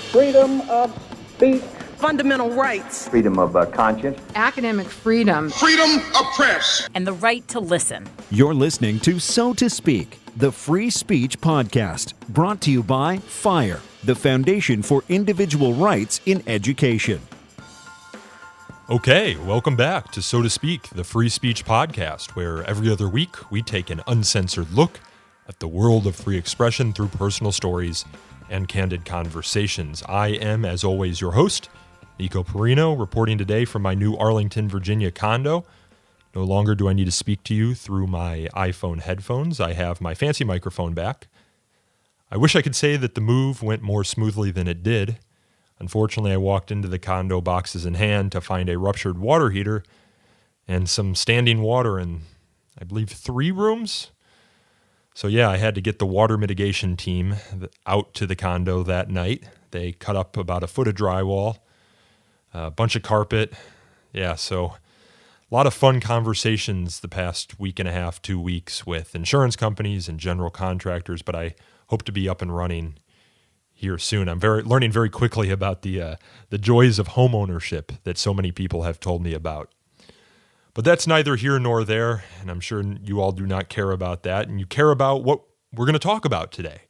freedom of speech, fundamental rights, freedom of conscience, academic freedom, freedom of press, and the right to listen. You're listening to So to Speak, the free speech podcast, brought to you by FIRE, the Foundation for Individual Rights in Education. Okay, welcome back to So to Speak, the free speech podcast, where every other week we take an uncensored look at the world of free expression through personal stories and candid conversations. I am, as always, your host, Nico Perino, reporting today from my new Arlington, Virginia condo. No longer do I need to speak to you through my iPhone headphones. I have my fancy microphone back. I wish I could say that the move went more smoothly than it did. Unfortunately, I walked into the condo boxes in hand to find a ruptured water heater and some standing water in, I believe, 3 rooms. So yeah, I had to get the water mitigation team out to the condo that night. They cut up about a foot of drywall, a bunch of carpet. Yeah, so a lot of fun conversations the past week and a half, 2 weeks with insurance companies and general contractors, but I hope to be up and running here soon. I'm learning very quickly about the joys of home ownership that so many people have told me about. But that's neither here nor there, and I'm sure you all do not care about that, and you care about what we're going to talk about today,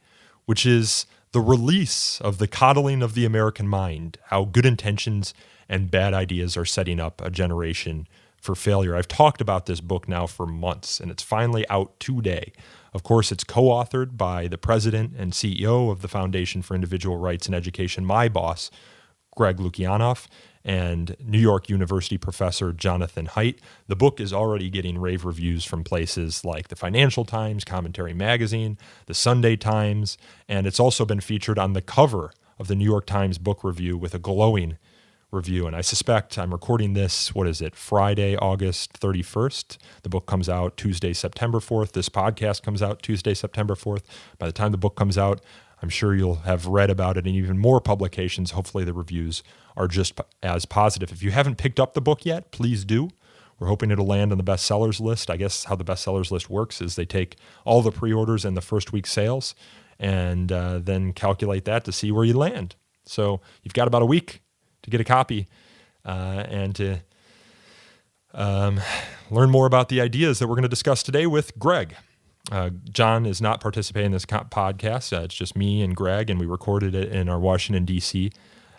which is the release of The Coddling of the American Mind, how good intentions and bad ideas are setting up a generation for failure. I've talked about this book now for months, and it's finally out today. Of course, it's co-authored by the president and CEO of the Foundation for Individual Rights in Education, my boss, Greg Lukianoff, and New York University professor Jonathan Haidt. The book is already getting rave reviews from places like the Financial Times, Commentary Magazine, the Sunday Times, and it's also been featured on the cover of the New York Times Book Review with a glowing review. And I suspect I'm recording this, Friday, August 31st. The book comes out Tuesday, September 4th. This podcast comes out Tuesday, September 4th. By the time the book comes out, I'm sure you'll have read about it in even more publications. Hopefully the reviews are just as positive. If you haven't picked up the book yet, please do. We're hoping it'll land on the bestsellers list. I guess how the bestsellers list works is they take all the pre-orders and the first week sales and then calculate that to see where you land. So you've got about a week to get a copy and to learn more about the ideas that we're going to discuss today with Greg. John is not participating in this podcast. It's just me and Greg, and we recorded it in our Washington, D.C.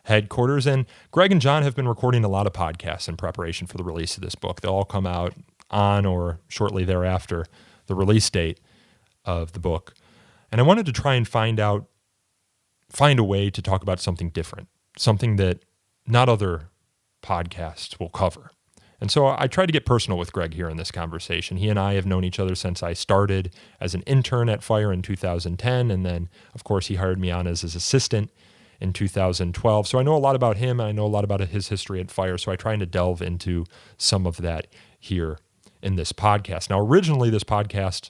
headquarters. And Greg and John have been recording a lot of podcasts in preparation for the release of this book. They'll all come out on or shortly thereafter the release date of the book. And I wanted to try and find a way to talk about something different, something that not other podcasts will cover. And so I tried to get personal with Greg here in this conversation. He and I have known each other since I started as an intern at FIRE in 2010. And then, of course, he hired me on as his assistant in 2012. So I know a lot about him, and I know a lot about his history at FIRE. So I try to delve into some of that here in this podcast. Now, originally, this podcast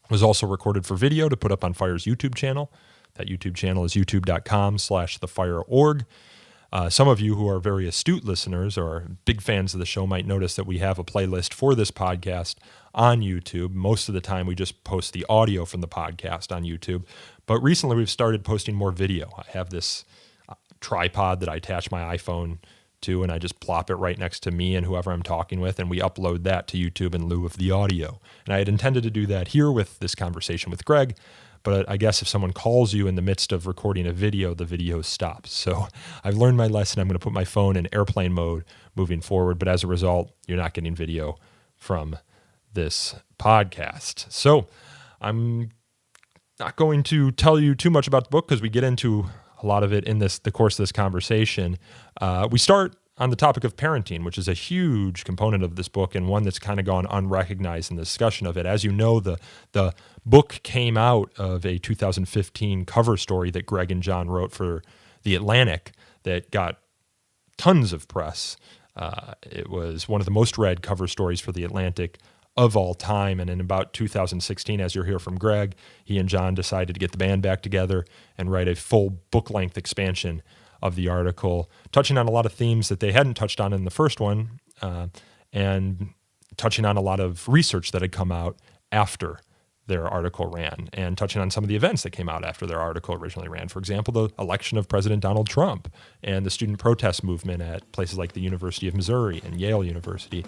was also recorded for video to put up on FIRE's YouTube channel. That YouTube channel is youtube.com/thefireorg. Some of you who are very astute listeners or big fans of the show might notice that we have a playlist for this podcast on YouTube. Most of the time, we just post the audio from the podcast on YouTube. But recently, we've started posting more video. I have this tripod that I attach my iPhone to, and I just plop it right next to me and whoever I'm talking with, and we upload that to YouTube in lieu of the audio. And I had intended to do that here with this conversation with Greg, but I guess if someone calls you in the midst of recording a video, the video stops. So I've learned my lesson. I'm going to put my phone in airplane mode moving forward, but as a result, you're not getting video from this podcast. So I'm not going to tell you too much about the book because we get into a lot of it in the course of this conversation. We start on the topic of parenting, which is a huge component of this book and one that's kind of gone unrecognized in the discussion of it. As you know, the book came out of a 2015 cover story that Greg and John wrote for The Atlantic that got tons of press. It was one of the most read cover stories for The Atlantic of all time. And in about 2016, as you'll hear from Greg, he and John decided to get the band back together and write a full book-length expansion of the article, touching on a lot of themes that they hadn't touched on in the first one, and touching on a lot of research that had come out after their article ran, and touching on some of the events that came out after their article originally ran. For example, the election of President Donald Trump and the student protest movement at places like the University of Missouri and Yale University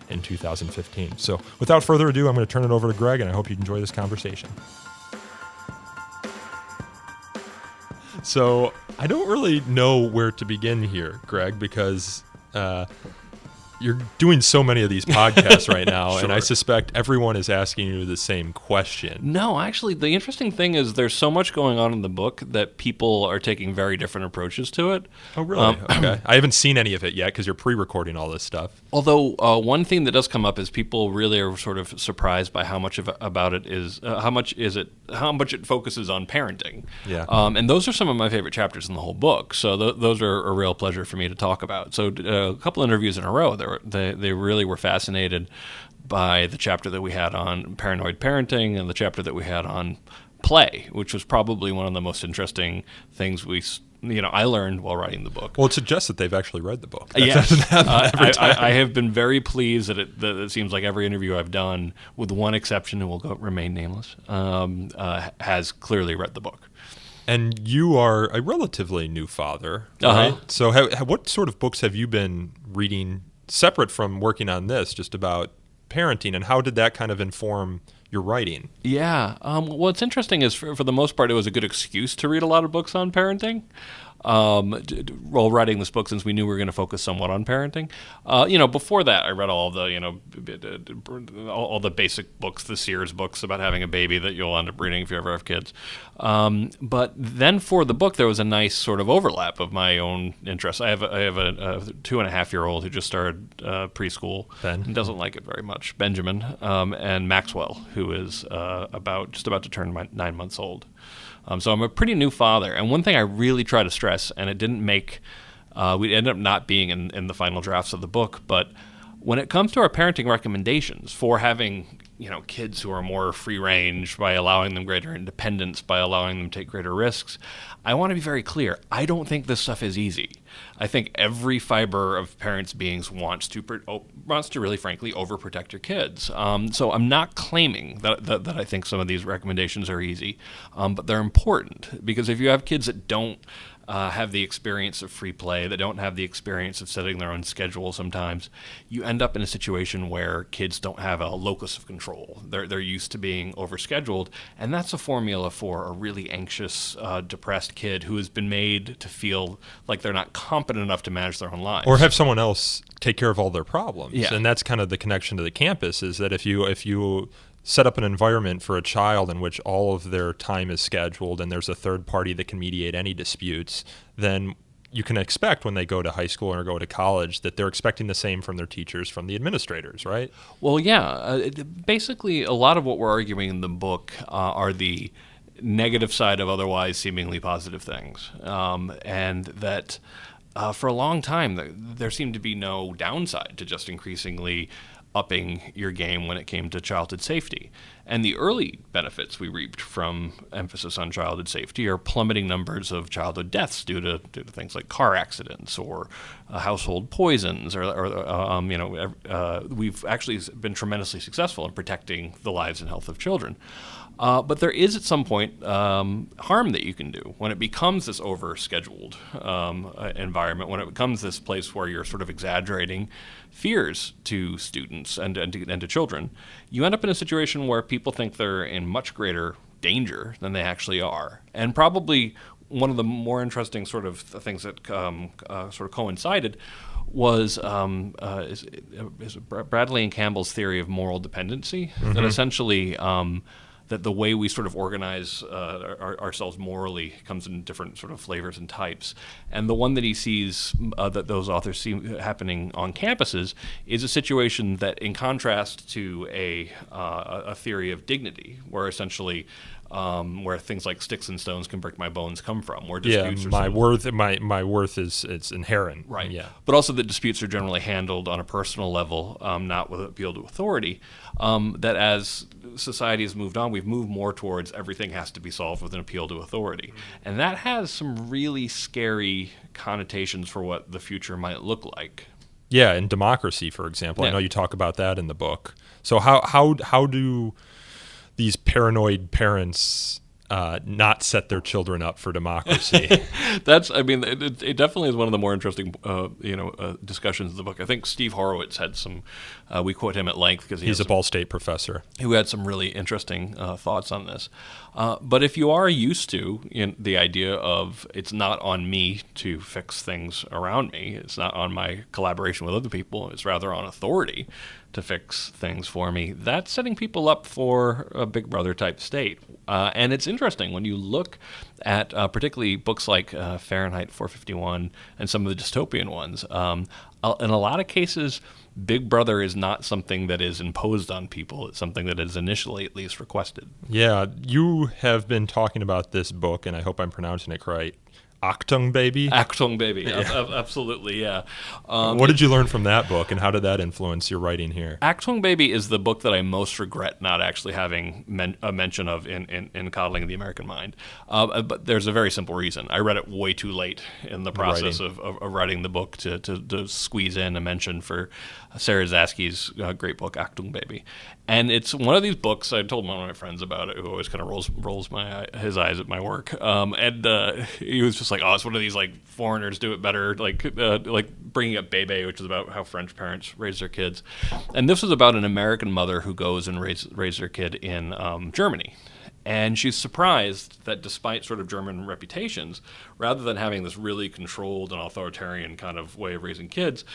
in 2015. So without further ado, I'm going to turn it over to Greg, and I hope you enjoy this conversation. So I don't really know where to begin here, Greg, because you're doing so many of these podcasts right now, Sure. and I suspect everyone is asking you the same question. No, actually, the interesting thing is there's so much going on in the book that people are taking very different approaches to it. Oh, really? Okay. I haven't seen any of it yet because you're pre-recording all this stuff. Although one thing that does come up is people really are sort of surprised by how much about it is how much it focuses on parenting. Yeah. And those are some of my favorite chapters in the whole book. So those are a real pleasure for me to talk about. So a couple interviews in a row, they really were fascinated by the chapter that we had on paranoid parenting and the chapter that we had on play, which was probably one of the most interesting things I learned while writing the book. Well, it suggests that they've actually read the book. That Yes. doesn't happen every time. I have been very pleased that it seems like every interview I've done, with one exception, and will remain nameless, has clearly read the book. And you are a relatively new father, right? Uh-huh. So what sort of books have you been reading separate from working on this, just about parenting, and how did that kind of inform your writing? Yeah. What's interesting is, for the most part, it was a good excuse to read a lot of books on parenting. While writing this book, since we knew we were going to focus somewhat on parenting, before that, I read all the basic books, the Sears books about having a baby that you'll end up reading if you ever have kids. But then for the book, there was a nice sort of overlap of my own interests. I have a 2.5-year-old who just started preschool Ben. and doesn't like it very much, Benjamin, and Maxwell, who is about to turn 9 months old. So I'm a pretty new father, and one thing I really try to stress, and it didn't make, we ended up not being in the final drafts of the book, but when it comes to our parenting recommendations for having, kids who are more free range, by allowing them greater independence, by allowing them to take greater risks, I want to be very clear. I don't think this stuff is easy. I think every fiber of parents' beings wants to really, frankly, overprotect your kids. So I'm not claiming that I think some of these recommendations are easy, but they're important, because if you have kids that don't have the experience of free play, that don't have the experience of setting their own schedule sometimes, you end up in a situation where kids don't have a locus of control. They're used to being overscheduled, and that's a formula for a really anxious, depressed kid who has been made to feel like they're not competent enough to manage their own lives. Or have someone else take care of all their problems. Yeah. And that's kind of the connection to the campus, is that if you set up an environment for a child in which all of their time is scheduled and there's a third party that can mediate any disputes, then you can expect when they go to high school or go to college that they're expecting the same from their teachers, from the administrators, right? Well, yeah. Basically, a lot of what we're arguing in the book are the negative side of otherwise seemingly positive things. And that for a long time, there seemed to be no downside to just increasingly upping your game when it came to childhood safety. And the early benefits we reaped from emphasis on childhood safety are plummeting numbers of childhood deaths due to things like car accidents or household poisons, we've actually been tremendously successful in protecting the lives and health of children. But there is at some point harm that you can do when it becomes this over-scheduled environment, when it becomes this place where you're sort of exaggerating fears to students and to children. You end up in a situation where people think they're in much greater danger than they actually are. And probably one of the more interesting sort of things that sort of coincided was Bradley and Campbell's theory of moral dependency, that essentially that the way we sort of organize ourselves morally comes in different sort of flavors and types. And the one that he sees that those authors see happening on campuses is a situation that, in contrast to a theory of dignity, where essentially where things like sticks and stones can break my bones come from, where disputes are my worth is it's inherent, right? Yeah, but also that disputes are generally handled on a personal level, not with appeal to authority. That as society has moved on, we've moved more towards everything has to be solved with an appeal to authority, and that has some really scary connotations for what the future might look like. Yeah, and democracy, for example. Yeah. I know you talk about that in the book. So how do these paranoid parents not set their children up for democracy. It definitely is one of the more interesting, discussions in the book. I think Steve Horowitz had some. We quote him at length because he's a Ball State professor who had some really interesting thoughts on this. But if you are used to the idea of it's not on me to fix things around me, it's not on my collaboration with other people, it's rather on authority to fix things for me, that's setting people up for a Big Brother type state. And it's interesting when you look at particularly books like Fahrenheit 451 and some of the dystopian ones. In a lot of cases, Big Brother is not something that is imposed on people. It's something that is initially at least requested. Yeah, you have been talking about this book, and I hope I'm pronouncing it right. Achtung Baby? Achtung Baby, Yeah. Absolutely, yeah. What did you learn from that book, and how did that influence your writing here? Achtung Baby is the book that I most regret not actually having a mention of in Coddling the American Mind. But there's a very simple reason. I read it way too late in the process of writing the book to squeeze in a mention for Sarah Zasky's great book, Achtung Baby. And it's one of these books, I told one of my friends about it, who always kind of rolls his eyes at my work. And he was just like, oh, it's one of these like foreigners do it better, like Bringing Up Bebe, which is about how French parents raise their kids. And this was about an American mother who goes and raises her kid in Germany. And she's surprised that despite sort of German reputations, rather than having this really controlled and authoritarian kind of way of raising kids,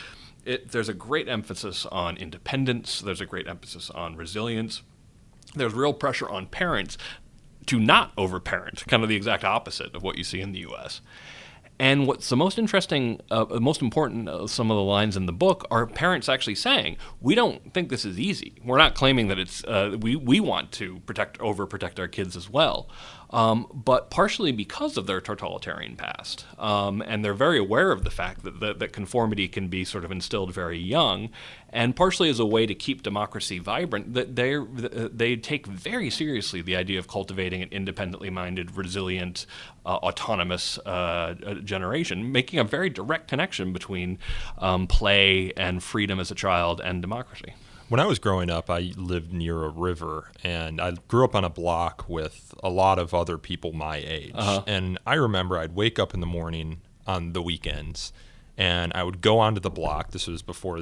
there's a great emphasis on independence. There's a great emphasis on resilience. There's real pressure on parents to not overparent, kind of the exact opposite of what you see in the U.S. And what's the most interesting, most important, some of the lines in the book are parents actually saying, we don't think this is easy. We're not claiming that it's, we want to overprotect our kids as well. But partially because of their totalitarian past. And they're very aware of the fact that conformity can be sort of instilled very young, and partially as a way to keep democracy vibrant, that they take very seriously the idea of cultivating an independently minded, resilient, autonomous generation, making a very direct connection between play and freedom as a child and democracy. When I was growing up, I lived near a river, and I grew up on a block with a lot of other people my age. And I remember I'd wake up in the morning on the weekends, and I would go onto the block. This was before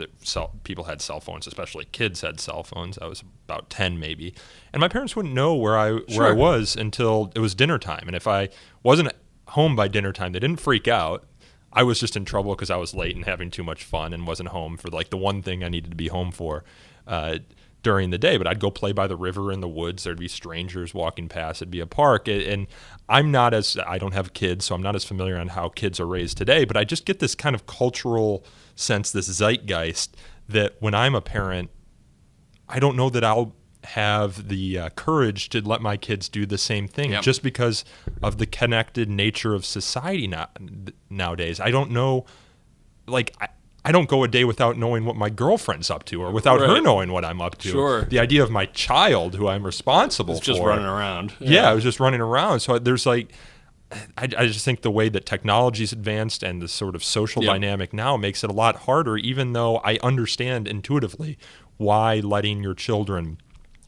people had cell phones, especially kids had cell phones. I was about 10 maybe. And my parents wouldn't know where I was until it was dinner time. And if I wasn't home by dinner time, they didn't freak out. I was just in trouble because I was late and having too much fun and wasn't home for like the one thing I needed to be home for during the day. But I'd go play by the river in the woods. There'd be strangers walking past. It'd be a park. And I don't have kids, so I'm not as familiar on how kids are raised today, but I just get this kind of cultural sense, this zeitgeist, that when I'm a parent, I don't know that I'll have the courage to let my kids do the same thing. Yep. Just because of the connected nature of society nowadays. I don't know, like, I don't go a day without knowing what my girlfriend's up to, or without her knowing what I'm up to. Sure. The idea of my child, who I'm responsible for. Just running around. Yeah, I was just running around. So there's like, I just think the way that technology's advanced and the sort of social dynamic now makes it a lot harder, even though I understand intuitively why letting your children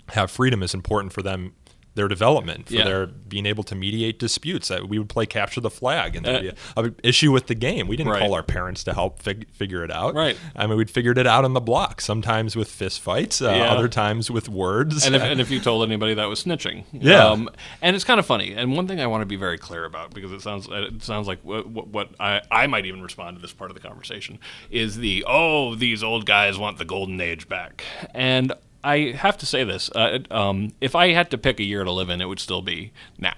have freedom is important for them, their development, for their being able to mediate disputes. We would play capture the flag, and there'd be an issue with the game. We didn't call our parents to help figure it out. Right. I mean, we'd figured it out on the block, sometimes with fist fights, other times with words. And if you told anybody, that was snitching. Yeah. And it's kind of funny. And one thing I want to be very clear about, because it sounds like what I might even respond to this part of the conversation, is these old guys want the golden age back. And I have to say this, if I had to pick a year to live in, it would still be now.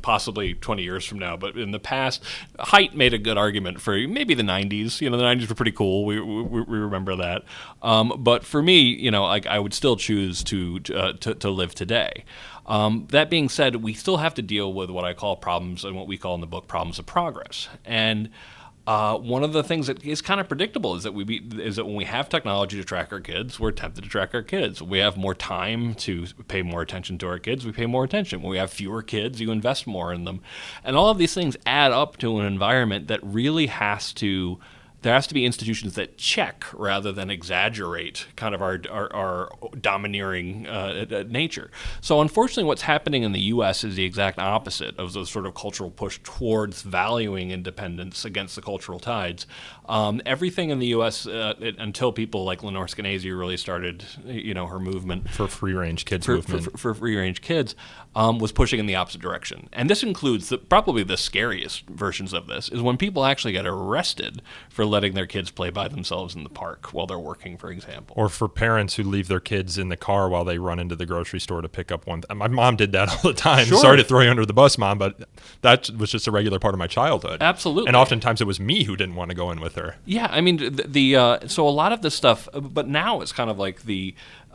Possibly 20 years from now. But in the past, Haidt made a good argument for maybe the 90s. The 90s were pretty cool. We remember that. But for me, I would still choose to live today. That being said, we still have to deal with what I call problems, and what we call in the book problems of progress. And one of the things that is kind of predictable is that when we have technology to track our kids, we're tempted to track our kids. We have more time to pay more attention to our kids, we pay more attention. When we have fewer kids, you invest more in them. And all of these things add up to an environment that really has to there has to be institutions that check rather than exaggerate kind of our domineering nature. So unfortunately, what's happening in the U.S. is the exact opposite of the sort of cultural push towards valuing independence against the cultural tides. Everything in the U.S. Until people like Lenore Skenazy really started, her movement for free-range kids movement for free-range kids, was pushing in the opposite direction. And this includes probably the scariest versions of this is when people actually get arrested for letting their kids play by themselves in the park while they're working, for example. Or for parents who leave their kids in the car while they run into the grocery store to pick up one. My mom did that all the time. Sure. Sorry to throw you under the bus, Mom, but that was just a regular part of my childhood. Absolutely. And oftentimes it was me who didn't want to go in with her. Yeah, I mean, so a lot of this stuff, but now it's kind of like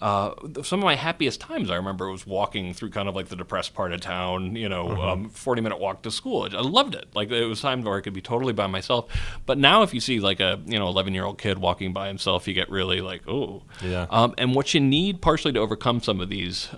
some of my happiest times I remember was walking through kind of like the depressed part of town, 40-minute walk to school. I loved it. Like it was times where I could be totally by myself. But now if you see like a 11-year-old kid walking by himself, you get really like, oh. Yeah. And what you need partially to overcome some of these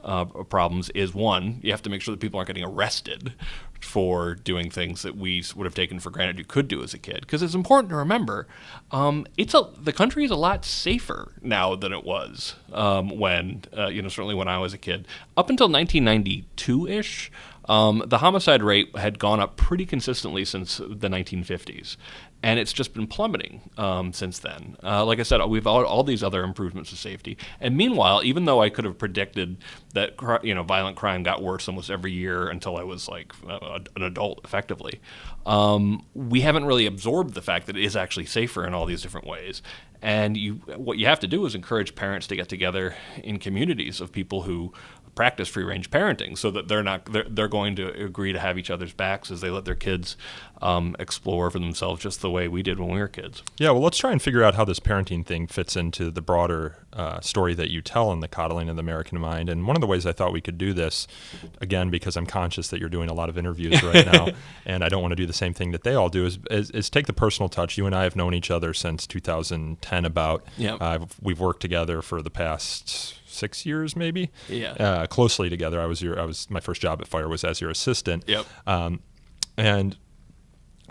problems is, one, you have to make sure that people aren't getting arrested for doing things that we would have taken for granted you could do as a kid. Because it's important to remember, the country is a lot safer now than it was when, certainly when I was a kid. Up until 1992-ish, the homicide rate had gone up pretty consistently since the 1950s. And it's just been plummeting since then. Like I said, we've all these other improvements to safety. And meanwhile, even though I could have predicted that violent crime got worse almost every year until I was like an adult, effectively, we haven't really absorbed the fact that it is actually safer in all these different ways. And what you have to do is encourage parents to get together in communities of people who practice free-range parenting, so that they're going to agree to have each other's backs as they let their kids explore for themselves, just the way we did when we were kids. Yeah, well, let's try and figure out how this parenting thing fits into the broader story that you tell in the Coddling of the American Mind. And one of the ways I thought we could do this, again, because I'm conscious that you're doing a lot of interviews right now, and I don't want to do the same thing that they all do, is take the personal touch. You and I have known each other since 2010 about. Yep. We've worked together for the past 6 years, maybe. Yeah. Closely together. My first job at Fire was as your assistant. Yep. And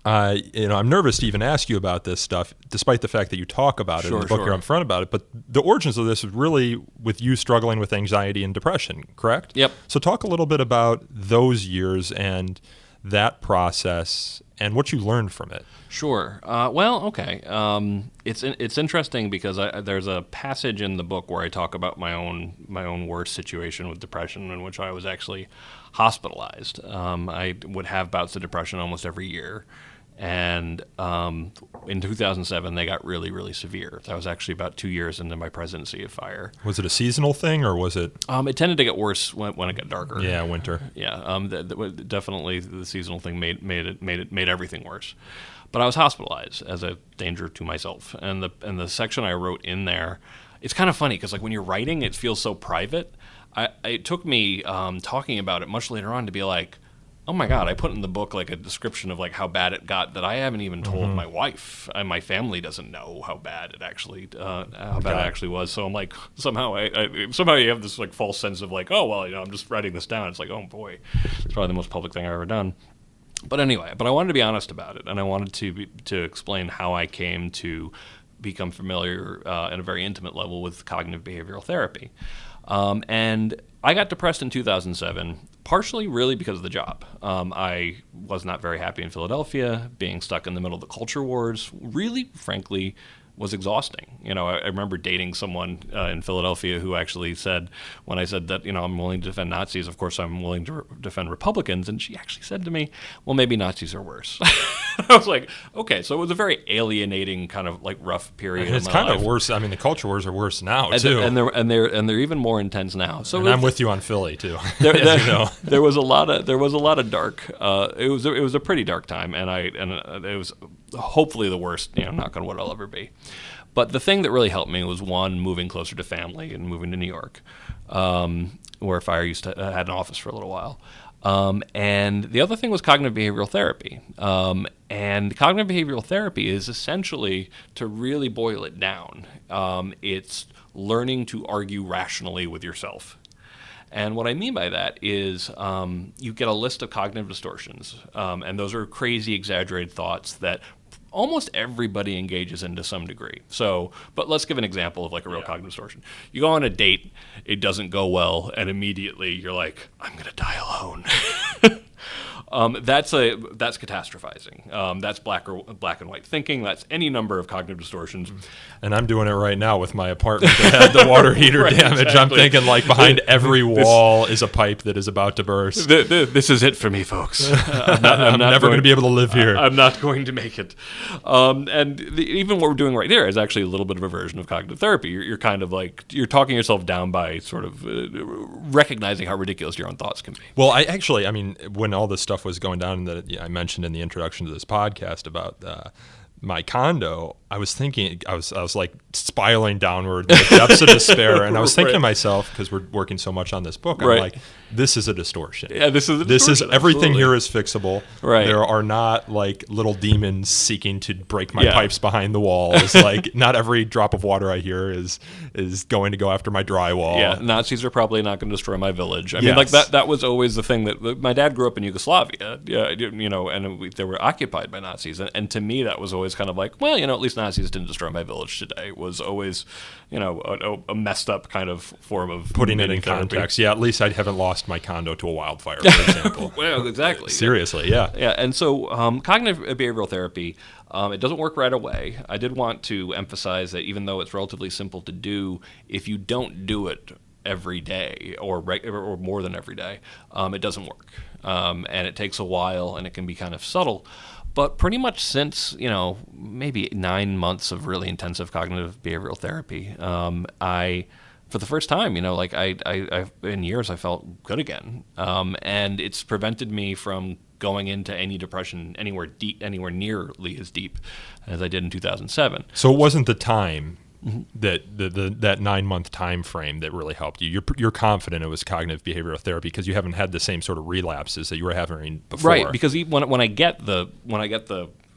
I'm nervous to even ask you about this stuff, despite the fact that you talk about it in the book. You're upfront about it. But the origins of this is really with you struggling with anxiety and depression, correct? Yep. So talk a little bit about those years and that process and what you learned from it. Sure. Well, okay. It's interesting because there's a passage in the book where I talk about my own worst situation with depression, in which I was actually hospitalized. I would have bouts of depression almost every year. And in 2007, they got really, really severe. That was actually about 2 years into my presidency of Fire. Was it a seasonal thing, or was it? It tended to get worse when it got darker. Yeah, winter. Yeah, definitely the seasonal thing made everything worse. But I was hospitalized as a danger to myself, and the section I wrote in there, it's kind of funny because like when you're writing, it feels so private. It took me talking about it much later on to be like, oh my God, I put in the book like a description of like how bad it got that I haven't even told my wife, and my family doesn't know how bad it actually was. So I'm like, somehow you have this like false sense of like, oh well, I'm just writing this down. It's like, oh boy, it's probably the most public thing I've ever done. But anyway, I wanted to be honest about it, and I wanted to explain how I came to become familiar at a very intimate level with cognitive behavioral therapy. And I got depressed in 2007, partially really because of the job. I was not very happy in Philadelphia. Being stuck in the middle of the culture wars really, frankly, was exhausting. I remember dating someone in Philadelphia who actually said, when I said that, I'm willing to defend Nazis, of course I'm willing to defend Republicans, and she actually said to me, well, maybe Nazis are worse. I was like, okay, so it was a very alienating kind of like rough period. And it's kind of worse. I mean, the culture wars are worse now too, and they're even more intense now. So I'm with you on Philly too. There was a lot of dark. It was a pretty dark time, and it was hopefully the worst. Knock on wood, I'll ever be. But the thing that really helped me was, one, moving closer to family and moving to New York, where Fire had an office for a little while. And the other thing was cognitive behavioral therapy. And cognitive behavioral therapy is essentially, to really boil it down, it's learning to argue rationally with yourself. And what I mean by that is you get a list of cognitive distortions, and those are crazy, exaggerated thoughts that almost everybody engages in to some degree. So, but let's give an example of like a real cognitive distortion. You go on a date, it doesn't go well, and immediately you're like, I'm going to die alone. That's catastrophizing. That's black and white thinking. That's any number of cognitive distortions. And I'm doing it right now with my apartment that had the water heater Right, damage. exactly. I'm thinking like behind every wall is a pipe that is about to burst. This is it for me, folks. I'm never going to be able to live here. I'm not going to make it. Even what we're doing right there is actually a little bit of a version of cognitive therapy. You're kind of like, you're talking yourself down by sort of recognizing how ridiculous your own thoughts can be. Well, I mean, when all this stuff was going down that I mentioned in the introduction to this podcast about my condo, I was thinking, I was like spiraling downward, the depths of despair, and I was thinking to myself, because we're working so much on this book, I'm like, this is a distortion. Yeah, this is a distortion. Everything here is fixable. Right. There are not like little demons seeking to break my pipes behind the walls. Like not every drop of water I hear is going to go after my drywall. Yeah, Nazis are probably not going to destroy my village. I mean, like that was always the thing that my dad grew up in Yugoslavia, and they were occupied by Nazis, and to me that was always kind of like, well, at least Nazis didn't destroy my village today. It was always, a messed up kind of form of putting it in therapy. context. Yeah, at least I haven't lost my condo to a wildfire, for example. Well, exactly. Seriously, yeah. Yeah, and so cognitive behavioral therapy, it doesn't work right away. I did want to emphasize that even though it's relatively simple to do, if you don't do it every day or more than every day, it doesn't work. And it takes a while, and it can be kind of subtle. But pretty much since, maybe 9 months of really intensive cognitive behavioral therapy, for the first time, I in years, I felt good again. And it's prevented me from going into any depression anywhere nearly as deep as I did in 2007. So it wasn't the time that that 9 month time frame that really helped you. You're confident it was cognitive behavioral therapy because you haven't had the same sort of relapses that you were having before. Right, because when I get the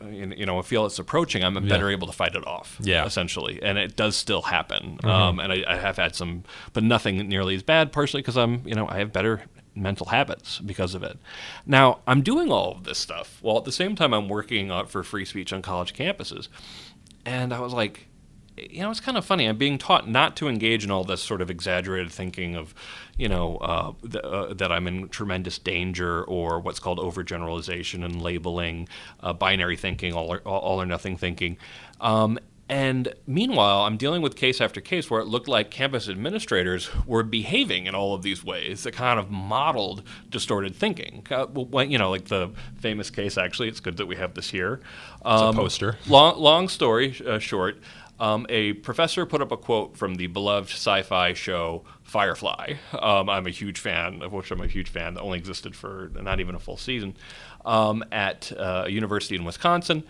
I feel it's approaching, I'm better able to fight it off. Yeah, essentially, and it does still happen. And I have had some, but nothing nearly as bad. Partially because I have better mental habits because of it. Now I'm doing all of this stuff while at the same time I'm working for free speech on college campuses, and I was like, it's kind of funny. I'm being taught not to engage in all this sort of exaggerated thinking of, that I'm in tremendous danger, or what's called overgeneralization and labeling, binary thinking, all or nothing thinking. And meanwhile, I'm dealing with case after case where it looked like campus administrators were behaving in all of these ways that kind of modeled distorted thinking. Like the famous case, actually, it's good that we have this here. It's a poster. Long story short. A professor put up a quote from the beloved sci-fi show Firefly. I'm a huge fan, that only existed for not even a full season, at a university in Wisconsin.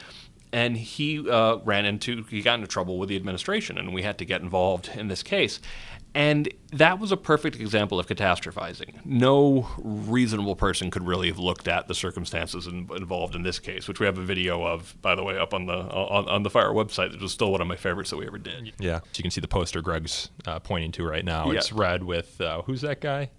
And he got into trouble with the administration, and we had to get involved in this case. And that was a perfect example of catastrophizing. No reasonable person could really have looked at the circumstances involved in this case, which we have a video of, by the way, up on the Fire website. That was still one of my favorites that we ever did. Yeah, so you can see the poster Greg's pointing to right now. Yeah. It's red with who's that guy?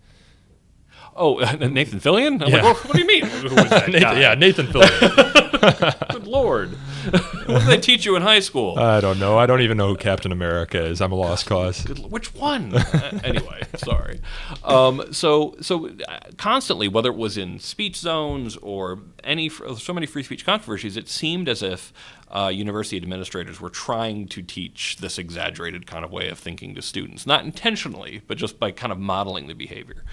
Oh, Nathan Fillion? I'm like, well, what do you mean? Who is that guy? Yeah, Nathan Fillion. Good Lord. What did they teach you in high school? I don't know. I don't even know who Captain America is. I'm a lost cause. Which one? Anyway, sorry. So constantly, whether it was in speech zones or so many free speech controversies, it seemed as if university administrators were trying to teach this exaggerated kind of way of thinking to students. Not intentionally, but just by kind of modeling the behavior.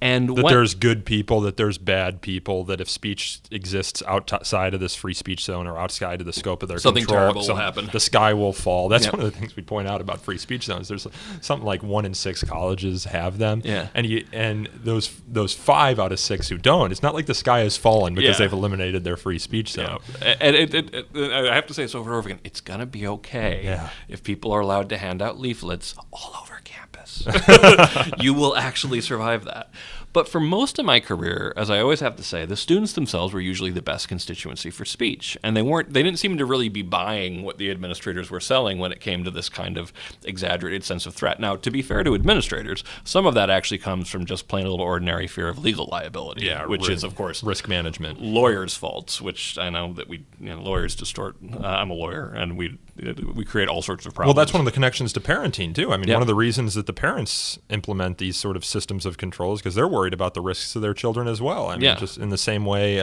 And there's good people, that there's bad people, that if speech exists outside of this free speech zone or outside of the scope of their something control, terrible will happen. The sky will fall. That's one of the things we point out about free speech zones. There's something like 1 in 6 colleges have them, and those 5 out of 6 who don't, it's not like the sky has fallen because they've eliminated their free speech zone. Yeah. And I have to say this over and over again. It's gonna be okay if people are allowed to hand out leaflets all over campus. You will actually survive that. But for most of my career, as I always have to say, the students themselves were usually the best constituency for speech. And they didn't seem to really be buying what the administrators were selling when it came to this kind of exaggerated sense of threat. Now, to be fair to administrators, some of that actually comes from just plain old ordinary fear of legal liability, which is, of course, risk management. Lawyers' faults, which I know that lawyers distort. I'm a lawyer, and we create all sorts of problems. Well, that's one of the connections to parenting, too. I mean, one of the reasons that the parents implement these sort of systems of control is because they're worried about the risks of their children as well. I mean, just in the same way,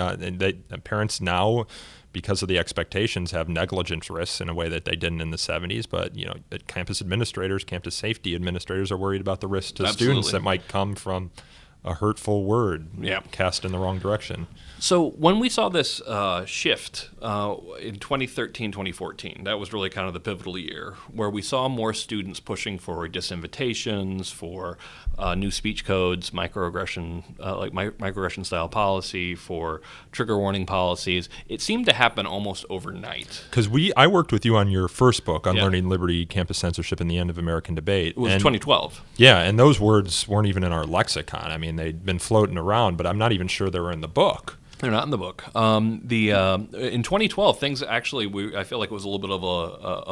parents now, because of the expectations, have negligence risks in a way that they didn't in the 70s. But, campus administrators, campus safety administrators are worried about the risks to students that might come from a hurtful word cast in the wrong direction. So when we saw this shift in 2013, 2014, that was really kind of the pivotal year where we saw more students pushing for disinvitations, for new speech codes, microaggression style policy, for trigger warning policies. It seemed to happen almost overnight. Because I worked with you on your first book, Unlearning Liberty, Campus Censorship, and the End of American Debate. It was 2012. Yeah, and those words weren't even in our lexicon. I mean, they'd been floating around, but I'm not even sure they were in the book. They're not in the book. In 2012, things actually, I feel like it was a little bit of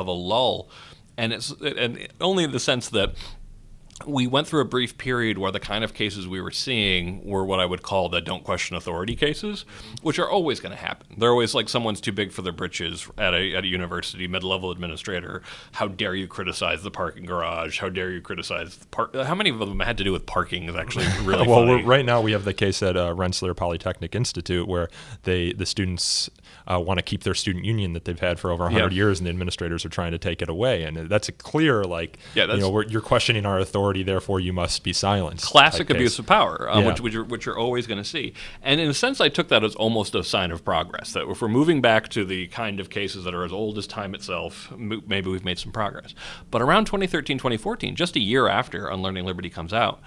a lull, and only in the sense that we went through a brief period where the kind of cases we were seeing were what I would call the don't question authority cases, which are always going to happen. They're always like someone's too big for their britches at a university, mid-level administrator. How dare you criticize the parking garage? How dare you criticize the park? How many of them had to do with parking is actually really funny. Right now we have the case at Rensselaer Polytechnic Institute where the students want to keep their student union that they've had for over 100 years, and the administrators are trying to take it away. And that's a clear, you're questioning our authority, therefore you must be silenced. Classic abuse of power, which you're always going to see. And in a sense, I took that as almost a sign of progress, that if we're moving back to the kind of cases that are as old as time itself, maybe we've made some progress. But around 2013, 2014, just a year after Unlearning Liberty comes out,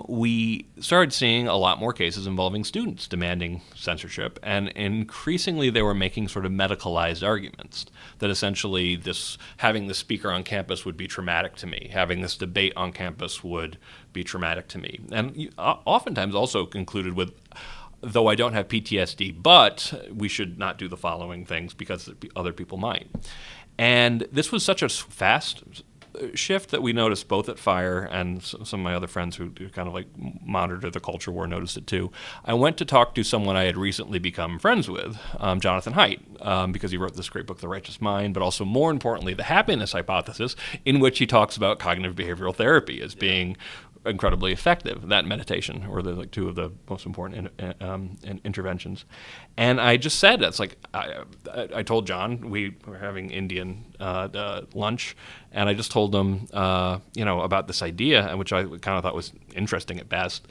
we started seeing a lot more cases involving students demanding censorship, and increasingly they were making sort of medicalized arguments that essentially having the speaker on campus would be traumatic to me, having this debate on campus would be traumatic to me, and oftentimes also concluded with, though I don't have PTSD, but we should not do the following things because other people might. And this was such a fast shift that we noticed both at FIRE, and some of my other friends who kind of like monitor the culture war noticed it too. I went to talk to someone I had recently become friends with, Jonathan Haidt, because he wrote this great book, The Righteous Mind, but also more importantly, The Happiness Hypothesis, in which he talks about cognitive behavioral therapy as being incredibly effective. That meditation were the two of the most important interventions. And I just said, it's like, I told John, we were having Indian lunch, and I just told him, about this idea, which I kind of thought was interesting at best.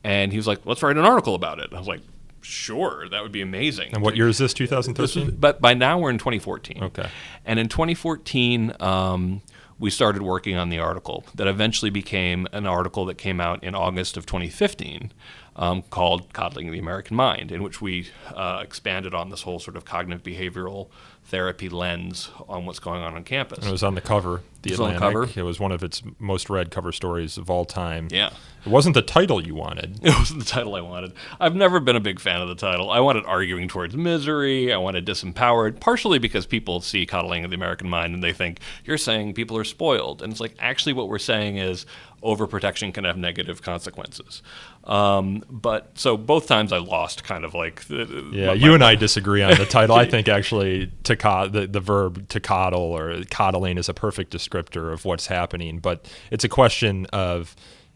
And he was like, let's write an article about it. I was like, sure, that would be amazing. And what year is this, 2013? But by now we're in 2014. Okay. And in 2014, we started working on the article that eventually became an article that came out in August of 2015 called Coddling the American Mind, in which we expanded on this whole sort of cognitive behavioral therapy lens on what's going on campus. And it was on the cover, The Atlantic. On the cover. It was one of its most read cover stories of all time. Yeah. It wasn't the title you wanted. It wasn't the title I wanted. I've never been a big fan of the title. I wanted arguing towards misery. I wanted disempowered, partially because people see Coddling of the American Mind and they think, you're saying people are spoiled. And it's like, actually what we're saying is overprotection can have negative consequences. But so both times I lost kind of like... you and I disagree on the title. I think actually the verb to coddle or coddling is a perfect descriptor of what's happening. But it's a question of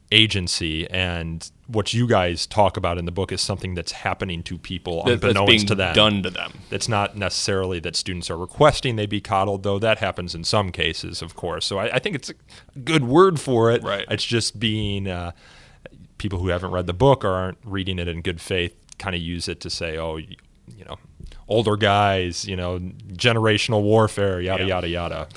agency, and what you guys talk about in the book is something that's happening to people unbeknownst to them. Done to them. It's not necessarily that students are requesting they be coddled, though that happens in some cases, of course. So I think it's a good word for it. Right. It's just being people who haven't read the book or aren't reading it in good faith kind of use it to say, older guys, generational warfare, yada, yada, yada.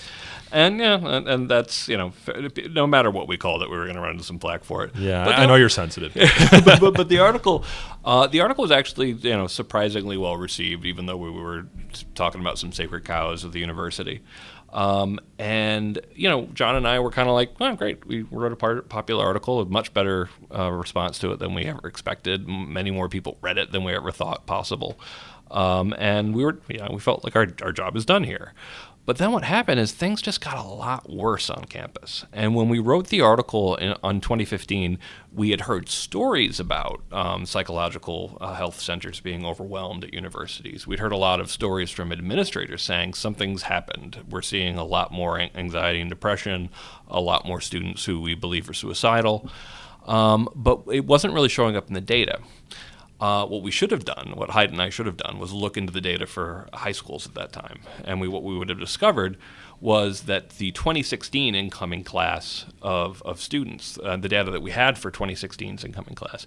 And and that's, no matter what we called it, we were going to run into some flack for it. Yeah, But I know you're sensitive. but the article was actually surprisingly well received, even though we were talking about some sacred cows of the university. And John and I were kind of like, oh, great. We wrote a popular article, a much better response to it than we ever expected. Many more people read it than we ever thought possible. And we felt like our job is done here. But then what happened is things just got a lot worse on campus. And when we wrote the article on 2015, we had heard stories about psychological health centers being overwhelmed at universities. We'd heard a lot of stories from administrators saying something's happened. We're seeing a lot more anxiety and depression, a lot more students who we believe are suicidal. But it wasn't really showing up in the data. What we should have done, what Hyde and I should have done, was look into the data for high schools at that time. And what we would have discovered was that the 2016 incoming class of students, the data that we had for 2016's incoming class,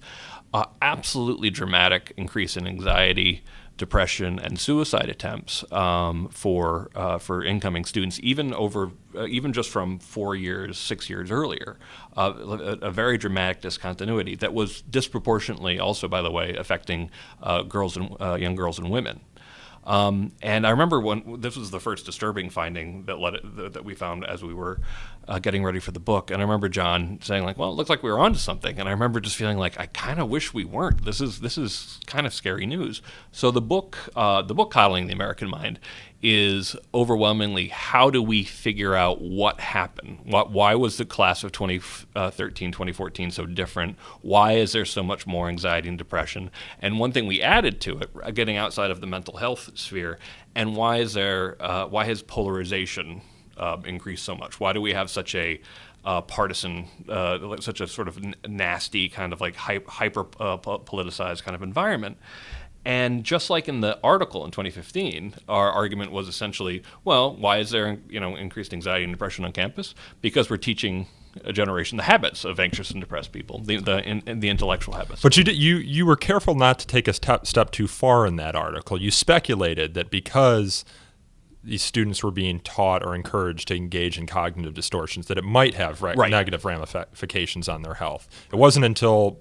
absolutely dramatic increase in anxiety, depression, and suicide attempts for incoming students, even just from 6 years earlier. A very dramatic discontinuity that was disproportionately also, by the way, affecting young girls and women. And I remember when this was the first disturbing finding that we found as we were getting ready for the book. And I remember John saying, like, well, it looks like we were onto something. And I remember just feeling like, I kind of wish we weren't. This is kind of scary news. So the book Coddling the American Mind is overwhelmingly, how do we figure out what happened? Why was the class of 2013, 2014 so different? Why is there so much more anxiety and depression? And one thing we added to it, getting outside of the mental health sphere, and why has polarization increased so much? Why do we have such a partisan, such a sort of nasty kind of like hyper politicized kind of environment? And just like in the article in 2015, our argument was essentially, well, why is there increased anxiety and depression on campus? Because we're teaching a generation the habits of anxious and depressed people, the intellectual habits. But you were careful not to take a step too far in that article. You speculated that because these students were being taught or encouraged to engage in cognitive distortions, that it might have negative ramifications on their health. It wasn't until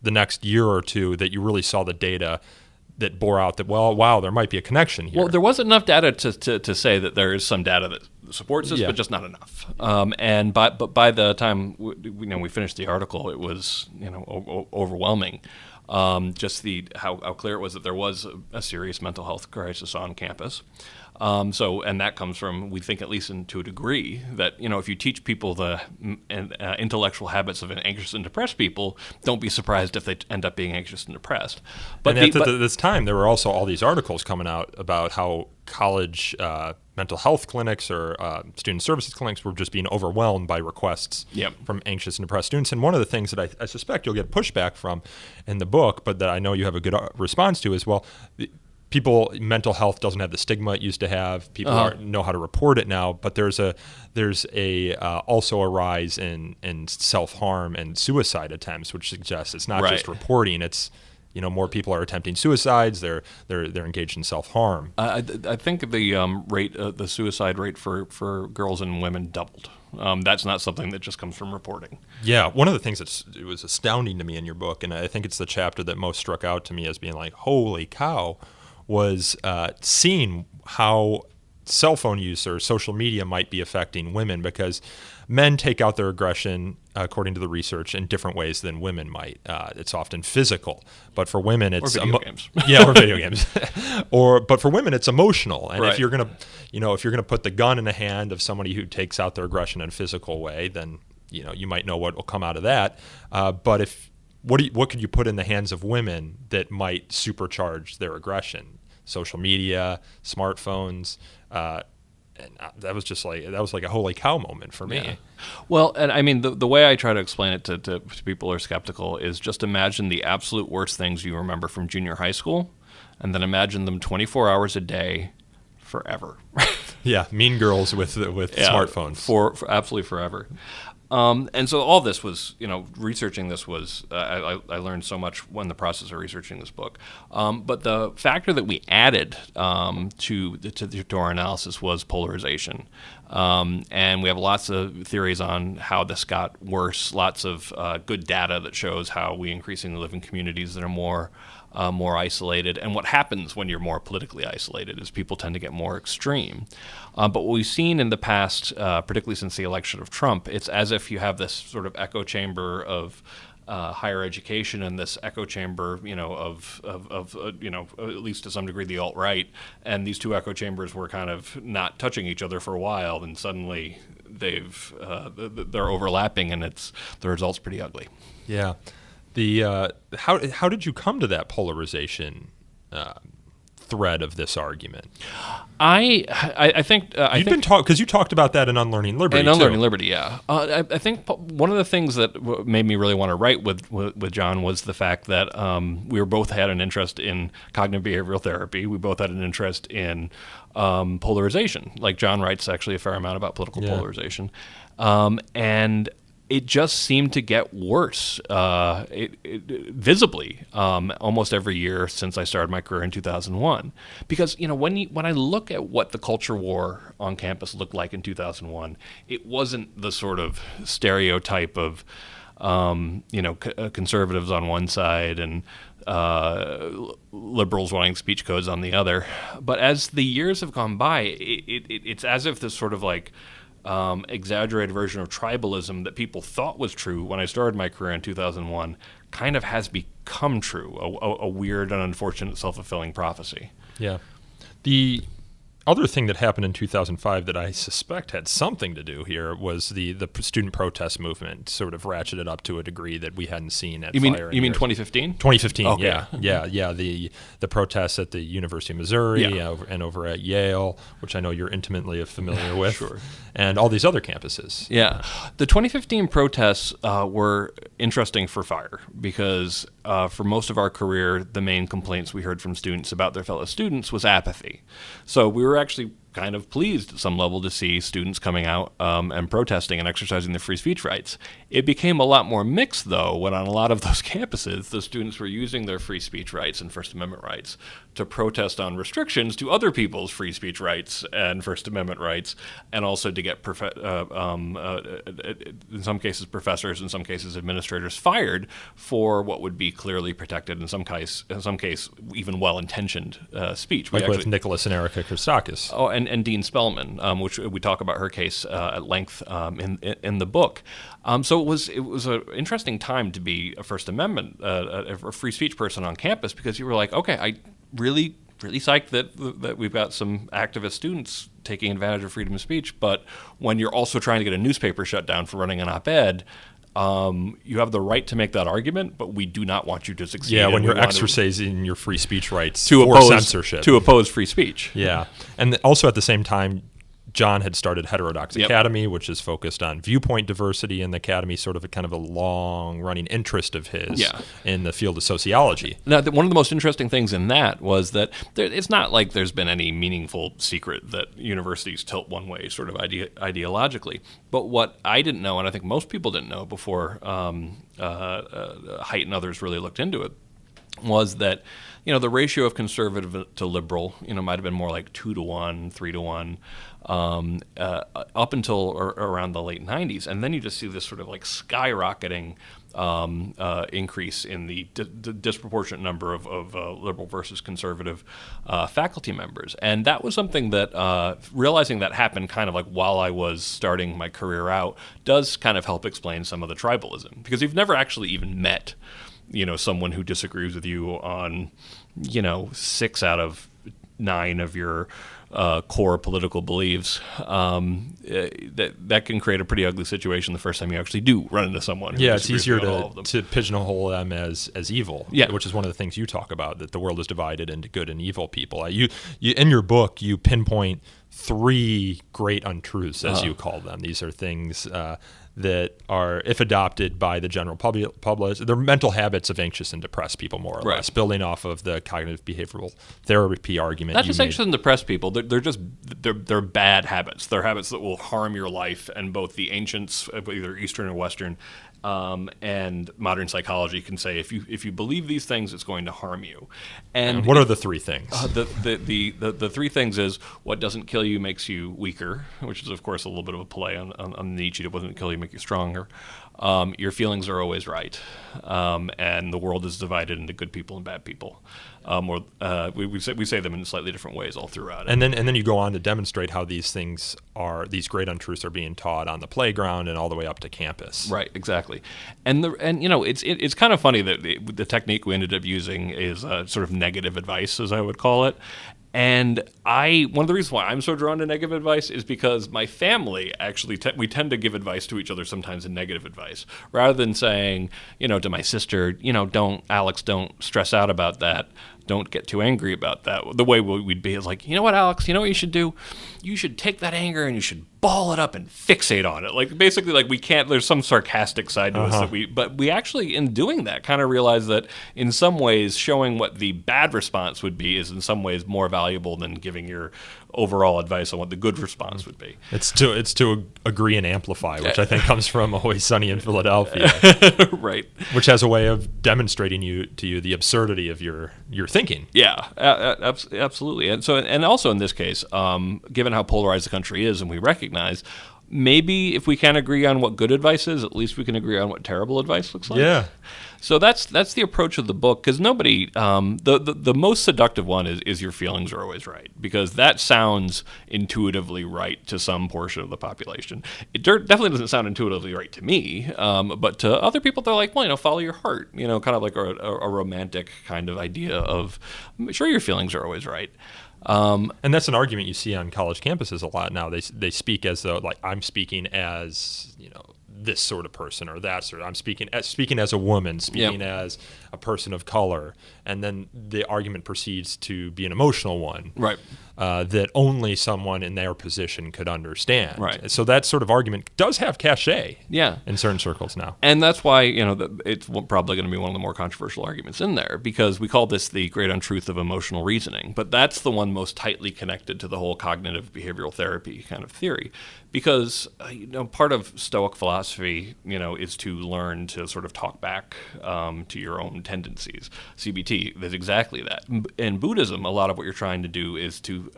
the next year or two that you really saw the data that bore out that, well, wow, there might be a connection here. Well, there was enough data to say that there is some data that supports this, but just not enough. But by the time we finished the article, it was overwhelming. Just how clear it was that there was a serious mental health crisis on campus. And that comes from, we think, at least to a degree, that if you teach people the intellectual habits of anxious and depressed people, don't be surprised if they end up being anxious and depressed. But at this time, there were also all these articles coming out about how college mental health clinics or student services clinics were just being overwhelmed by requests from anxious and depressed students. And one of the things that I suspect you'll get pushback from in the book, but that I know you have a good response to, is, well, mental health doesn't have the stigma it used to have. People know how to report it now, but there's also a rise in self-harm and suicide attempts, which suggests it's not just reporting. It's more people are attempting suicides. They're engaged in self-harm. I think the suicide rate for girls and women doubled. That's not something that just comes from reporting. Yeah, one of the things it was astounding to me in your book, and I think it's the chapter that most struck out to me as being like, holy cow, was seeing how cell phone use or social media might be affecting women, because men take out their aggression, according to the research, in different ways than women might. It's often physical, but for women it's video games. Yeah, or video games. But for women it's emotional. And if you're gonna put the gun in the hand of somebody who takes out their aggression in a physical way, then you might know what will come out of that. But what could you put in the hands of women that might supercharge their aggression? Social media, smartphones, and that was like a holy cow moment for me. Yeah. Well, and I mean, the way I try to explain it to people who are skeptical is just imagine the absolute worst things you remember from junior high school, and then imagine them 24 hours a day forever. Yeah, mean girls with smartphones. For absolutely forever. And so all this was, researching this was, I learned so much in the process of researching this book. But the factor that we added to our analysis was polarization. And we have lots of theories on how this got worse, lots of good data that shows how we increasingly live in communities that are more isolated. And what happens when you're more politically isolated is people tend to get more extreme. But what we've seen in the past, particularly since the election of Trump, it's as if you have this sort of echo chamber of higher education and this echo chamber, of at least to some degree the alt-right. And these two echo chambers were kind of not touching each other for a while, and suddenly they're overlapping, and the result's pretty ugly. Yeah. How did you come to that polarization thread of this argument? I think because you talked about that in Unlearning Liberty. In Unlearning Liberty, yeah. I think one of the things that made me really want to write with John was the fact that we both had an interest in cognitive behavioral therapy. We both had an interest in polarization. Like John writes actually a fair amount about political polarization, and it just seemed to get worse, visibly, almost every year since I started my career in 2001. Because when I look at what the culture war on campus looked like in 2001, it wasn't the sort of stereotype of conservatives on one side and liberals wanting speech codes on the other. But as the years have gone by, it's as if this sort of like exaggerated version of tribalism that people thought was true when I started my career in 2001 kind of has become true, a weird and unfortunate self-fulfilling prophecy. Yeah. The other thing that happened in 2005 that I suspect had something to do here was the student protest movement sort of ratcheted up to a degree that we hadn't seen at Fire. You mean 2015? 2015, okay. Yeah. The protests at the University of Missouri and over at Yale, which I know you're intimately familiar with, Sure. And all these other campuses. Yeah. The 2015 protests were interesting for Fire because for most of our career, the main complaints we heard from students about their fellow students was apathy. So we were actually kind of pleased at some level to see students coming out and protesting and exercising their free speech rights. It became a lot more mixed, though, when on a lot of those campuses, the students were using their free speech rights and First Amendment rights to protest on restrictions to other people's free speech rights and First Amendment rights, and also to get, in some cases, professors, in some cases, administrators fired for what would be clearly protected, in some case, even well-intentioned speech. With Nicholas and Erica Christakis. Oh, and Dean Spellman, which we talk about her case at length in the book. So it was an interesting time to be a First Amendment, a free speech person on campus, because you were like, okay, I really psyched that we've got some activist students taking advantage of freedom of speech, but when you're also trying to get a newspaper shut down for running an op-ed, you have the right to make that argument, but we do not want you to succeed. Yeah, when you're exercising your free speech rights to for censorship. To oppose free speech. Yeah. And also at the same time, John had started Heterodox Academy, which is focused on viewpoint diversity in the academy, sort of a long-running interest of his in the field of sociology. Now, one of the most interesting things in that was that it's not like there's been any meaningful secret that universities tilt one way sort of ideologically. But what I didn't know, and I think most people didn't know before Haidt and others really looked into it, was that the ratio of conservative to liberal might have been more like 2-to-1, 3-to-1 up until around the late 90s, and then you just see this sort of like skyrocketing increase in the disproportionate number of liberal versus conservative faculty members. And that was something that realizing that happened kind of like while I was starting my career out does kind of help explain some of the tribalism, because you've never actually even met someone who disagrees with you on 6 out of 9 of your core political beliefs. That can create a pretty ugly situation the first time you actually do run into someone. It's easier to pigeonhole them as evil, which is one of the things you talk about, that the world is divided into good and evil people. You in your book, you pinpoint three great untruths, as you call them. These are things that are, if adopted by the general public, they're mental habits of anxious and depressed people, more or less, building off of the cognitive behavioral therapy argument. Not just anxious and depressed people. They're bad habits. They're habits that will harm your life, and both the ancients, either Eastern or Western, and modern psychology can say if you believe these things, it's going to harm you. And what are the three things? The three things is what doesn't kill you makes you weaker, which is of course a little bit of a play on Nietzsche. It doesn't kill you, make you stronger. Your feelings are always right, and the world is divided into good people and bad people. We say them in slightly different ways all throughout it. And then you go on to demonstrate how these these great untruths are being taught on the playground and all the way up to campus. Right, exactly. And it's kind of funny that the technique we ended up using is sort of negative advice, as I would call it. And one of the reasons why I'm so drawn to negative advice is because my family actually, we tend to give advice to each other sometimes in negative advice. Rather than saying, to my sister, don't stress out about that. Don't get too angry about that. The way we'd be is like, you know what, Alex, you know what you should do? You should take that anger and you should ball it up and fixate on it. Like, basically, like, we can't, there's some sarcastic side to us but we actually, in doing that, kind of realize that in some ways showing what the bad response would be is in some ways more valuable than giving your overall advice on what the good response would be. It's to agree and amplify, which I think comes from Always Sunny in Philadelphia. Right. Which has a way of demonstrating to you the absurdity of your thinking. Yeah, absolutely. And also in this case, given how polarized the country is, and we recognize, maybe if we can't agree on what good advice is, at least we can agree on what terrible advice looks like. Yeah. So that's the approach of the book, because nobody, the most seductive one is your feelings are always right, because that sounds intuitively right to some portion of the population. It definitely doesn't sound intuitively right to me, but to other people, they're like, well, follow your heart, kind of like a romantic kind of idea of, sure, your feelings are always right. And that's an argument you see on college campuses a lot now. They speak as though, like, I'm speaking as, this sort of person or that sort of. I'm speaking as a woman, speaking as a person of color, and then the argument proceeds to be an emotional one, right? That only someone in their position could understand, right? So that sort of argument does have cachet, yeah, in certain circles now, and that's why it's probably going to be one of the more controversial arguments in there, because we call this the great untruth of emotional reasoning, but that's the one most tightly connected to the whole cognitive behavioral therapy kind of theory. Because part of Stoic philosophy, is to learn to sort of talk back to your own tendencies. CBT is exactly that. In Buddhism, a lot of what you're trying to do is to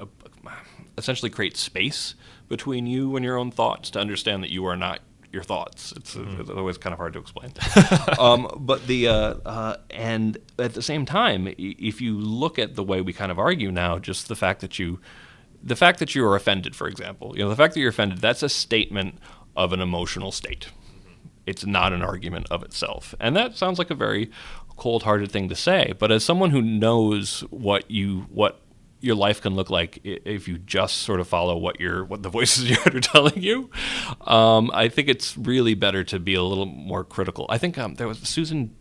essentially create space between you and your own thoughts, to understand that you are not your thoughts. It's always kind of hard to explain. And at the same time, if you look at the way we kind of argue now, just the fact that you are offended, for example, the fact that you're offended, that's a statement of an emotional state. It's not an argument of itself. And that sounds like a very cold-hearted thing to say, but as someone who knows what your life can look like if you just sort of follow what the voices in your head are telling you, I think it's really better to be a little more critical. I think there was Susan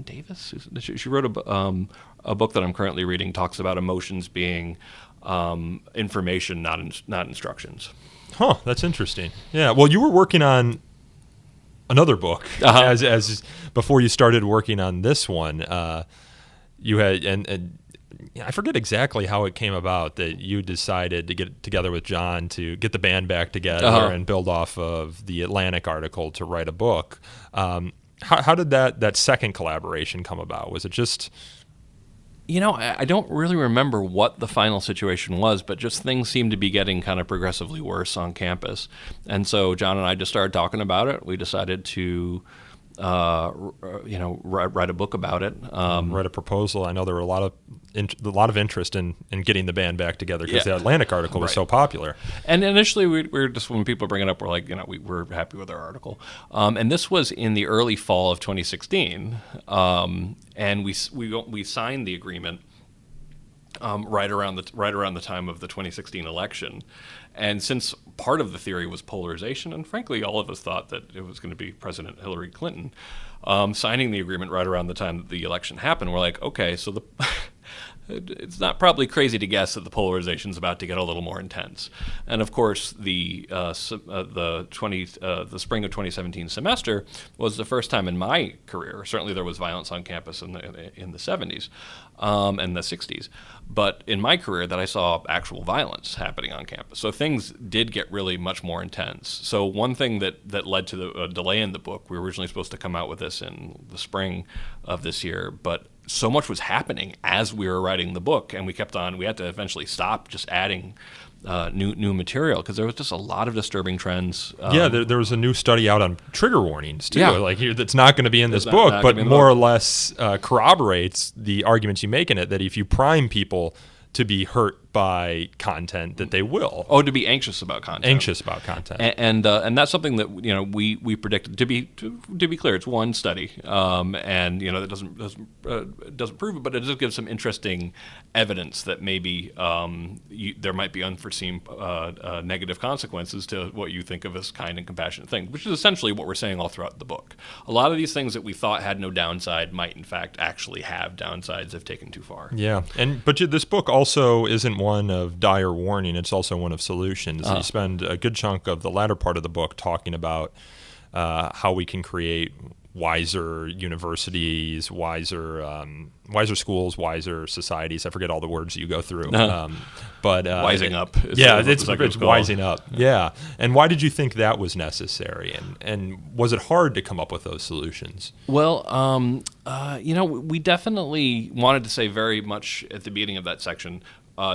Davis. She wrote a book that I'm currently reading, talks about emotions being information, not instructions. Huh, that's interesting. Yeah, well, you were working on another book as before you started working on this one. You had and I forget exactly how it came about that you decided to get together with John to get the band back together and build off of the Atlantic article to write a book. How did that second collaboration come about? Was it just... I don't really remember what the final situation was, but just things seemed to be getting kind of progressively worse on campus. And so John and I just started talking about it. We decided to, write a book about it. Write a proposal. I know there were a lot of interest in getting the band back together because the Atlantic article was so popular. And initially, we were just, when people bring it up, we're like, we're happy with our article. And this was in the early fall of 2016. And we signed the agreement right around the time of the 2016 election. And since part of the theory was polarization, and frankly, all of us thought that it was going to be President Hillary Clinton, signing the agreement right around the time that the election happened, we're like, okay, so it's not probably crazy to guess that the polarization is about to get a little more intense. And of course, the spring of 2017 semester was the first time in my career. Certainly, there was violence on campus in the 70s and the 60s, but in my career, that I saw actual violence happening on campus. So things did get really much more intense. So one thing that led to the delay in the book, we were originally supposed to come out with this in the spring of this year, but so much was happening as we were writing the book, and we had to eventually stop just adding new material because there was just a lot of disturbing trends. There was a new study out on trigger warnings too. Yeah. That's not going to be in this book, but more or less corroborates the arguments you make in it that if you prime people to be hurt by content, that they will. Oh, to be anxious about content. And that's something that we predicted. To be clear, it's one study, and that doesn't prove it, but it does give some interesting evidence that maybe there might be unforeseen negative consequences to what you think of as kind and compassionate thing, which is essentially what we're saying all throughout the book. A lot of these things that we thought had no downside might in fact actually have downsides if taken too far. Yeah, but this book also isn't one of dire warning, it's also one of solutions. You spend a good chunk of the latter part of the book talking about how we can create wiser universities, wiser schools, wiser societies. I forget all the words you go through. But wising up. It's wising up. Yeah. And why did you think that was necessary? And was it hard to come up with those solutions? Well, we definitely wanted to say very much at the beginning of that section,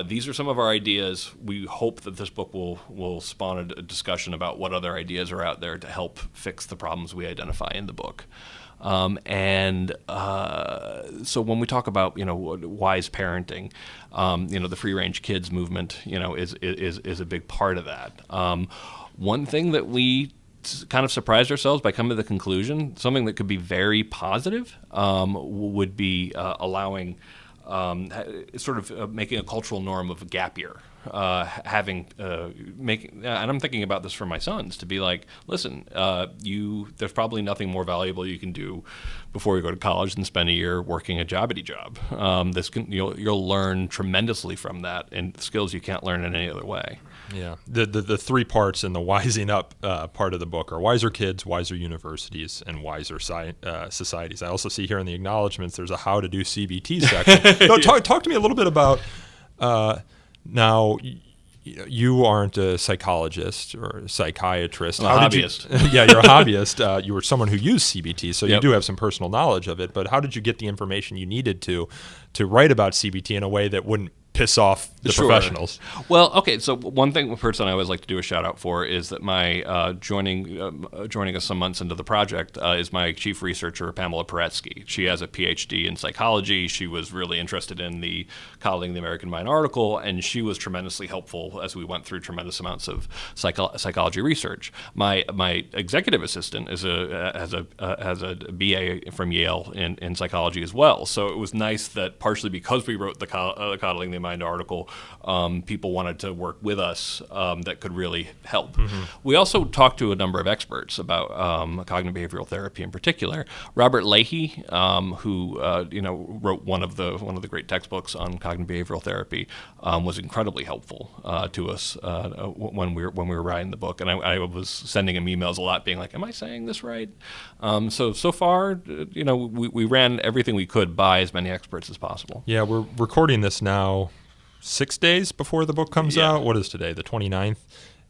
these are some of our ideas. We hope that this book will spawn a discussion about what other ideas are out there to help fix the problems we identify in the book. So when we talk about wise parenting, the free range kids movement is a big part of that. One thing that we kind of surprised ourselves by coming to the conclusion, something that could be very positive, would be allowing. Making a cultural norm of a gap year, and I'm thinking about this for my sons to be like, listen, there's probably nothing more valuable you can do before you go to college than spend a year working a jobbity job. You'll learn tremendously from that and skills you can't learn in any other way. Yeah, the three parts in the wising up part of the book are wiser kids, wiser universities, and wiser societies. I also see here in the acknowledgments there's a how to do CBT section. No, talk to me a little bit about now. You aren't a psychologist or a psychiatrist. I'm a hobbyist. Yeah, you're a hobbyist. You were someone who used CBT, so Yep. you do have some personal knowledge of it. But how did you get the information you needed to write about CBT in a way that wouldn't piss off the professionals? Well, okay. So one person I always like to do a shout out for is that my joining us some months into the project is my chief researcher, Pamela Paretsky. She has a PhD in psychology. She was really interested in the Coddling the American Mind article, and she was tremendously helpful as we went through tremendous amounts of psychology research. My executive assistant has a BA from Yale in psychology as well. So it was nice that partially because we wrote the Coddling the Mind article, people wanted to work with us that could really help. Mm-hmm. We also talked to a number of experts about cognitive behavioral therapy in particular. Robert Leahy, who wrote one of the great textbooks on cognitive behavioral therapy, was incredibly helpful to us when we were writing the book. And I was sending him emails a lot, being like, "Am I saying this right?" So far, we ran everything we could by as many experts as possible. Yeah, we're recording this now 6 days before the book comes out. What is today, the 29th?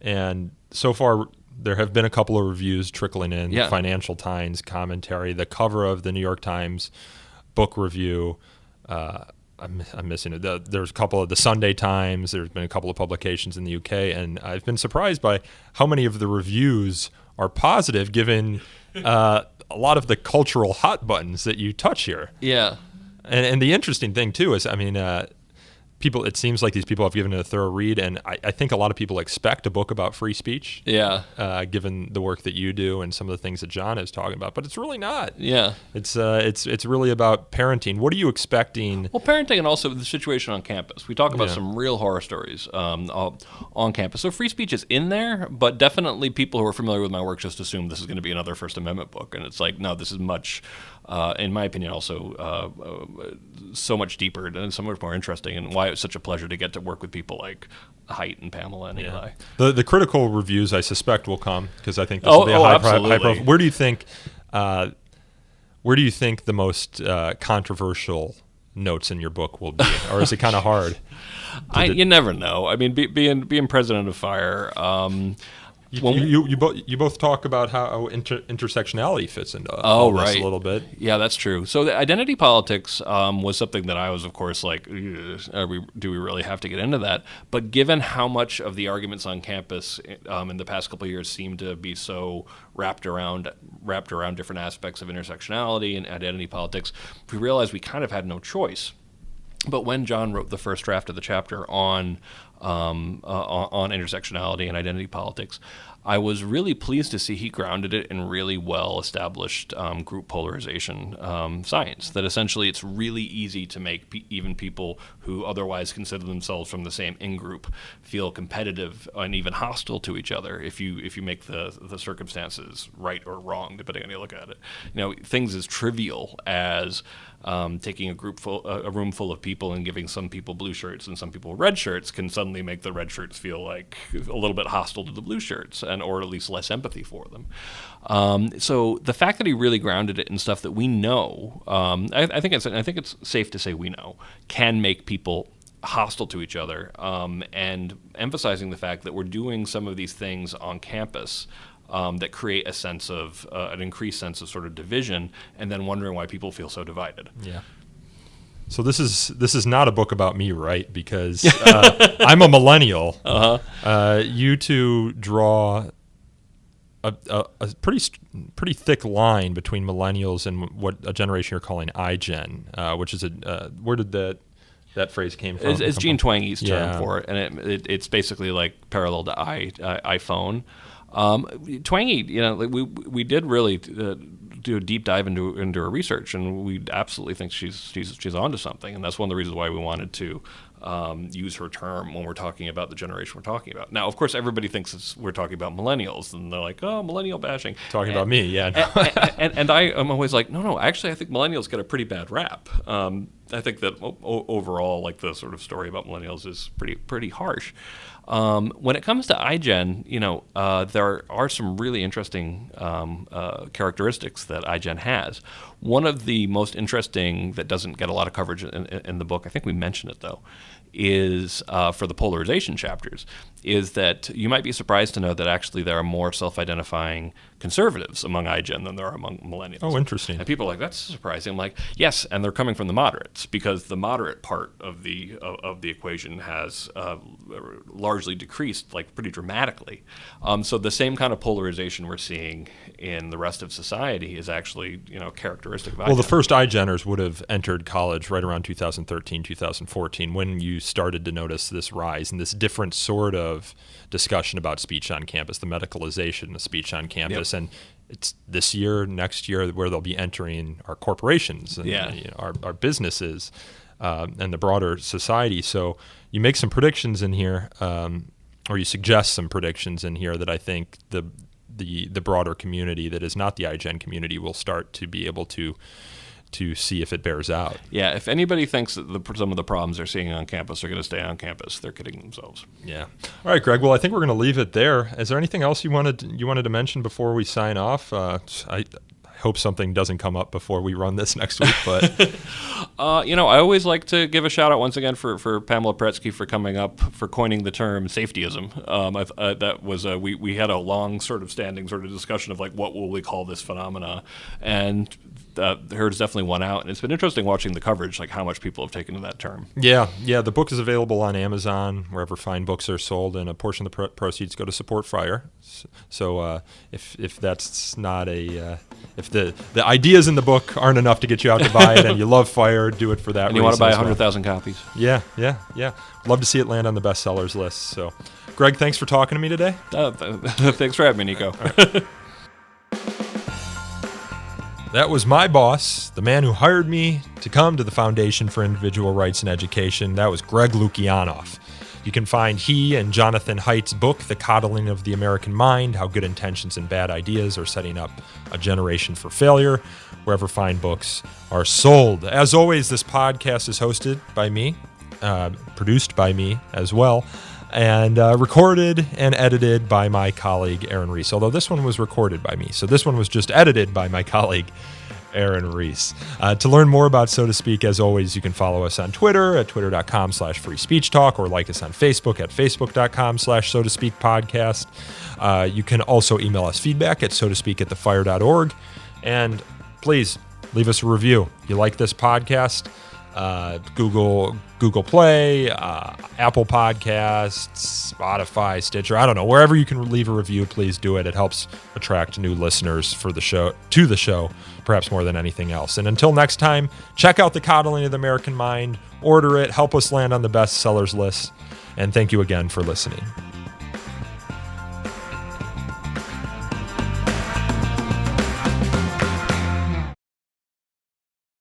And so far, there have been a couple of reviews trickling in. Yeah. Financial Times commentary, the cover of the New York Times book review. I'm missing it. There's a couple of the Sunday Times. There's been a couple of publications in the UK, and I've been surprised by how many of the reviews are positive, given a lot of the cultural hot buttons that you touch here. Yeah. And the interesting thing too is, it seems like these people have given it a thorough read, and I think a lot of people expect a book about free speech. Yeah. Given the work that you do and some of the things that John is talking about, but it's really not. Yeah. It's really about parenting. What are you expecting? Well, parenting and also the situation on campus. We talk about some real horror stories on campus. So free speech is in there, but definitely people who are familiar with my work just assume this is going to be another First Amendment book, and it's like, no, this is much, in my opinion, also so much deeper and so much more interesting, and why it's such a pleasure to get to work with people like Haidt and Pamela and Eli. The critical reviews, I suspect, will come, because I think this will be a high profile. Where do you think the most controversial notes in your book will be, or is it kind of hard? You never know. I mean, being president of FIRE. You both talk about how intersectionality fits into this a little bit. Yeah, that's true. So the identity politics was something that I was, of course, like, do we really have to get into that? But given how much of the arguments on campus in the past couple of years seem to be so wrapped around different aspects of intersectionality and identity politics, we realized we kind of had no choice. But when John wrote the first draft of the chapter on intersectionality and identity politics, I was really pleased to see he grounded it in really well-established group polarization science, that essentially it's really easy to make even people who otherwise consider themselves from the same in-group feel competitive and even hostile to each other if you make the circumstances right or wrong, depending on how you look at it. Things as trivial as taking a room full of people and giving some people blue shirts and some people red shirts can suddenly make the red shirts feel like a little bit hostile to the blue shirts, or at least less empathy for them. So the fact that he really grounded it in stuff that we know, I think it's safe to say we know, can make people hostile to each other, and emphasizing the fact that we're doing some of these things on campus that create a sense of an increased sense of sort of division, and then wondering why people feel so divided. Yeah. So this is not a book about me, right? Because I'm a millennial. You two draw a pretty thick line between millennials and what a generation you're calling iGen, which is where did that phrase came from? It's Gene Twangy's term for it, and it's basically like parallel to iPhone. Twangy, we did really do a deep dive into her research, and we absolutely think she's onto something, and that's one of the reasons why we wanted to use her term when we're talking about the generation we're talking about. Now, of course, everybody thinks we're talking about millennials, and they're like, "Oh, millennial bashing." Talking about me, yeah. And I am always like, no. Actually, I think millennials get a pretty bad rap. I think that overall, like, the sort of story about millennials is pretty harsh. When it comes to iGen, there are some really interesting characteristics that iGen has. One of the most interesting that doesn't get a lot of coverage in the book, I think we mentioned it though, is for the polarization chapters, is that you might be surprised to know that actually there are more self-identifying conservatives among iGen than there are among millennials. Oh, interesting. And people are like, that's surprising. I'm like, yes, and they're coming from the moderates, because the moderate part of the equation has largely decreased, like, pretty dramatically. So the same kind of polarization we're seeing in the rest of society is actually, characteristic of iGen. Well, the first iGeners would have entered college right around 2013, 2014, when you started to notice this rise and this different sort of discussion about speech on campus, the medicalization of speech on campus. Yep. And it's this year, next year, where they'll be entering our corporations and our businesses and the broader society. So you make some predictions in here, or you suggest some predictions in here that I think the broader community that is not the iGen community will start to be able to see if it bears out. Yeah, if anybody thinks that some of the problems they're seeing on campus are going to stay on campus, they're kidding themselves. Yeah. All right, Greg. Well, I think we're going to leave it there. Is there anything else you wanted to mention before we sign off? I hope something doesn't come up before we run this next week. But I always like to give a shout out once again for Pamela Pretsky for coming up, for coining the term safetyism. That was we had a long standing discussion of, like, what will we call this phenomena, and herd has definitely won out, and it's been interesting watching the coverage, like how much people have taken to that term. Yeah. The book is available on Amazon, wherever fine books are sold, and a portion of the proceeds go to support Fire. So if that's not if the ideas in the book aren't enough to get you out to buy it, and you love Fire, do it for that. And you want to buy 100,000 copies. Yeah. Love to see it land on the bestsellers list. So, Greg, thanks for talking to me today. Thanks for having me, Nico. Right. That was my boss, the man who hired me to come to the Foundation for Individual Rights in Education. That was Greg Lukianoff. You can find he and Jonathan Haidt's book, The Coddling of the American Mind, How Good Intentions and Bad Ideas Are Setting Up a Generation for Failure, wherever fine books are sold. As always, this podcast is hosted by me, produced by me as well, and recorded and edited by my colleague, Aaron Reese. Although this one was recorded by me, so this one was just edited by my colleague, Aaron Reese. To learn more about So to Speak, as always, you can follow us on Twitter at twitter.com/freespeechtalk, or like us on Facebook at facebook.com/so to speak podcast. You can also email us feedback at sotospeak@thefire.org. And please leave us a review. If you like this podcast, Google Play, Apple Podcasts, Spotify, Stitcher, I don't know, wherever you can leave a review, please do it. It helps attract new listeners to the show, perhaps more than anything else. And until next time, check out The Coddling of the American Mind, order it, help us land on the bestsellers list, and thank you again for listening.